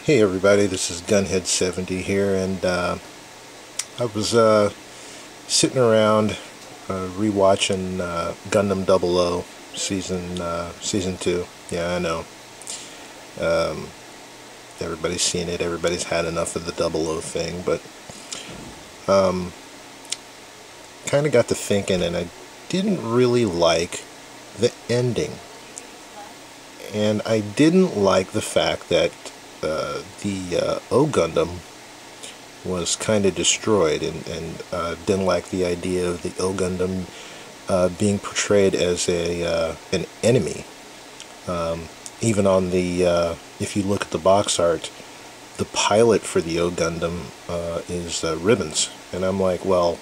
Hey everybody, this is Gunhead70 here, and I was sitting around rewatching Gundam 00 season 2. Yeah, I know. Um, Everybody's seen it. Everybody's had enough of the 00 thing, but kind of got to thinking, and I didn't really like the ending, and I didn't like the fact that the O Gundam was kind of destroyed, and didn't like the idea of the O Gundam being portrayed as an enemy. Even on the if you look at the box art, the pilot for the O Gundam is Ribbons, and I'm like, well,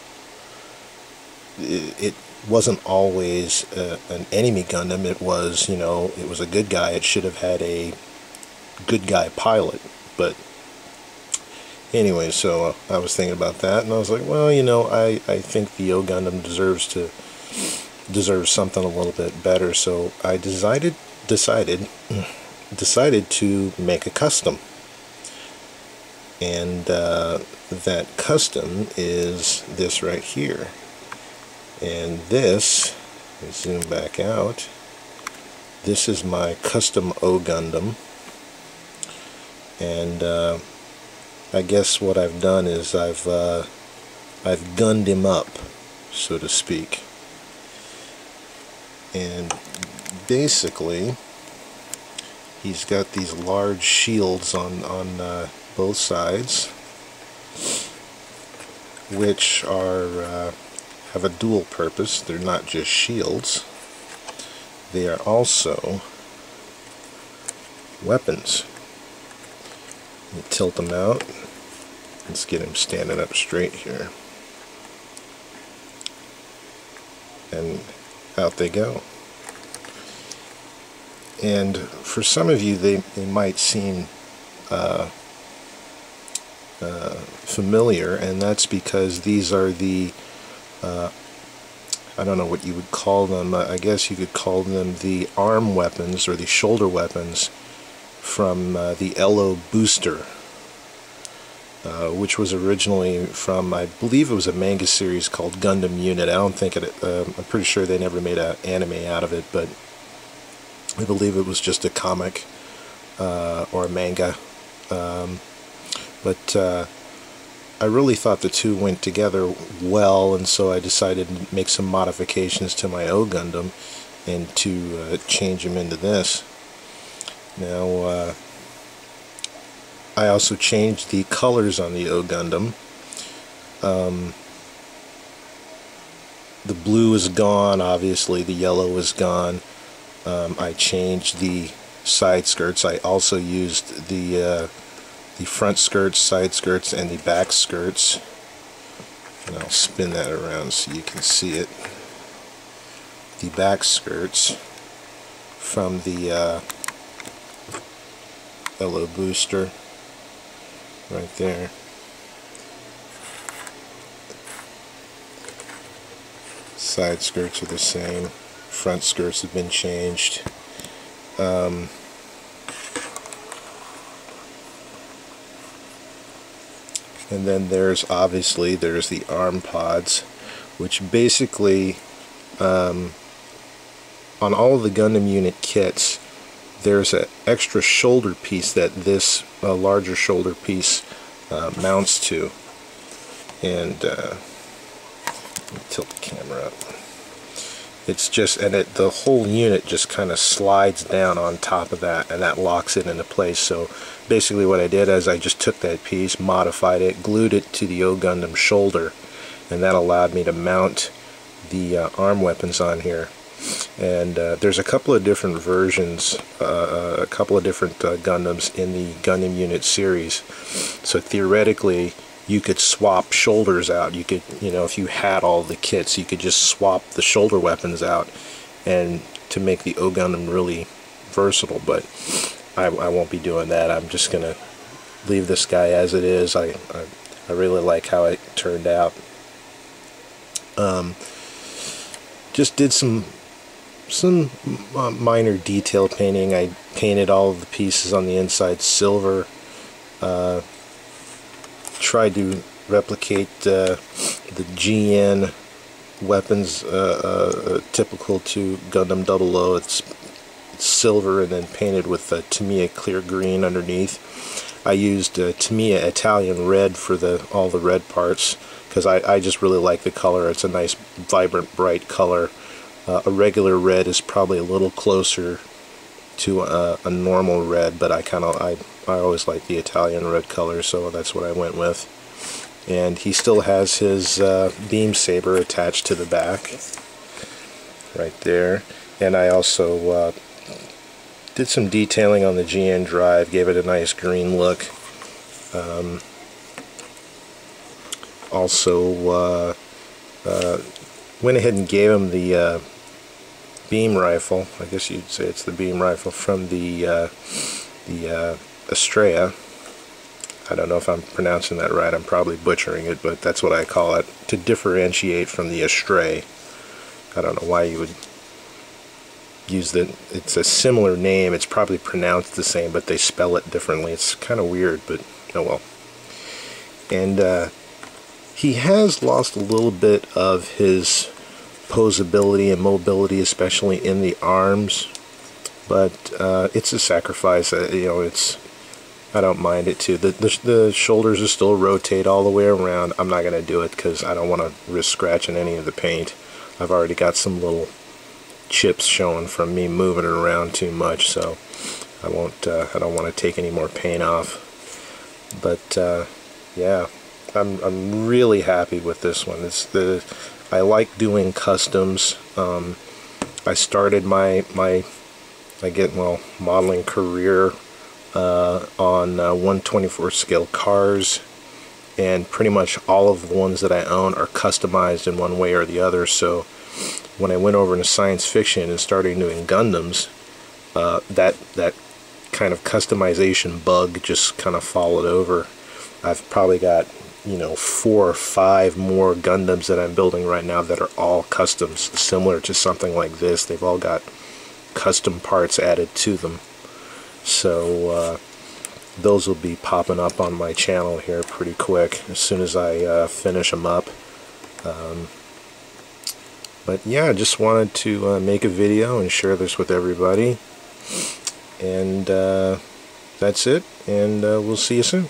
it wasn't always an enemy Gundam. It was, it was a good guy. It should have had a good guy pilot. But anyway, so I was thinking about that, and I was like, well, I think the O Gundam deserves something a little bit better. So I decided to make a custom, and that custom is this right here. And this, let's zoom back out, this is my custom O Gundam. And I guess what I've done is I've gunned him up, so to speak. And basically, he's got these large shields on both sides, which are have a dual purpose. They're not just shields; they are also weapons. You tilt them out. Let's get him standing up straight here. And out they go. And for some of you, they might seem familiar, and that's because these are the I don't know what you would call them. I guess you could call them the arm weapons or the shoulder weapons from the LO booster, which was originally from, I believe it was a manga series called Gundam Unit. I don't think I'm pretty sure they never made an anime out of it, but I believe it was just a comic or a manga. But I really thought the two went together well, and so I decided to make some modifications to my O Gundam and to change him into this. Now, I also changed the colors on the O Gundam. The blue is gone, obviously. The yellow is gone. I changed the side skirts. I also used the front skirts, side skirts, and the back skirts. And I'll spin that around so you can see it. The back skirts from the LO booster right there. Side skirts are the same. Front skirts have been changed. And then there's the arm pods, which basically on all of the Gundam unit kits, there's an extra shoulder piece that this larger shoulder piece mounts to. And let me tilt the camera up. It's just, and the whole unit just kind of slides down on top of that, and that locks it into place. So basically what I did is I just took that piece, modified it, glued it to the O Gundam shoulder, and that allowed me to mount the arm weapons on here. And there's a couple of different versions, a couple of different Gundams in the Gundam unit series. So theoretically, you could swap shoulders out. You could, if you had all the kits, you could just swap the shoulder weapons out, and to make the O Gundam really versatile. But I won't be doing that. I'm just gonna leave this guy as it is. I really like how it turned out. Just did some minor detail painting. I painted all of the pieces on the inside silver, tried to replicate the GN weapons typical to Gundam 00. It's silver and then painted with Tamiya clear green underneath. I used Tamiya Italian red for all the red parts because I just really like the color. It's a nice vibrant bright color. A regular red is probably a little closer to a normal red, but I always like the Italian red color, so that's what I went with. And he still has his beam saber attached to the back right there. And I also did some detailing on the GN drive, gave it a nice green look. Also went ahead and gave him the beam rifle. I guess you'd say it's the beam rifle from the Estrella. I don't know if I'm pronouncing that right. I'm probably butchering it, but that's what I call it, to differentiate from the Estrella. I don't know why you would use it's a similar name. It's probably pronounced the same, but they spell it differently. It's kind of weird, but oh well. And he has lost a little bit of his posability and mobility, especially in the arms, but it's a sacrifice. You know, I don't mind it too. The shoulders will still rotate all the way around. I'm not going to do it because I don't want to risk scratching any of the paint. I've already got some little chips showing from me moving it around too much, so I don't want to take any more paint off. But yeah, I'm really happy with this one. I like doing customs. I started my modeling career on 1/24 scale cars, and pretty much all of the ones that I own are customized in one way or the other. So when I went over into science fiction and started doing Gundams, that kind of customization bug just kind of followed over. I've probably got, you know, 4 or 5 more Gundams that I'm building right now that are all customs, similar to something like this. They've all got custom parts added to them. So those will be popping up on my channel here pretty quick as soon as I finish them up. But yeah, I just wanted to make a video and share this with everybody. And that's it, and we'll see you soon.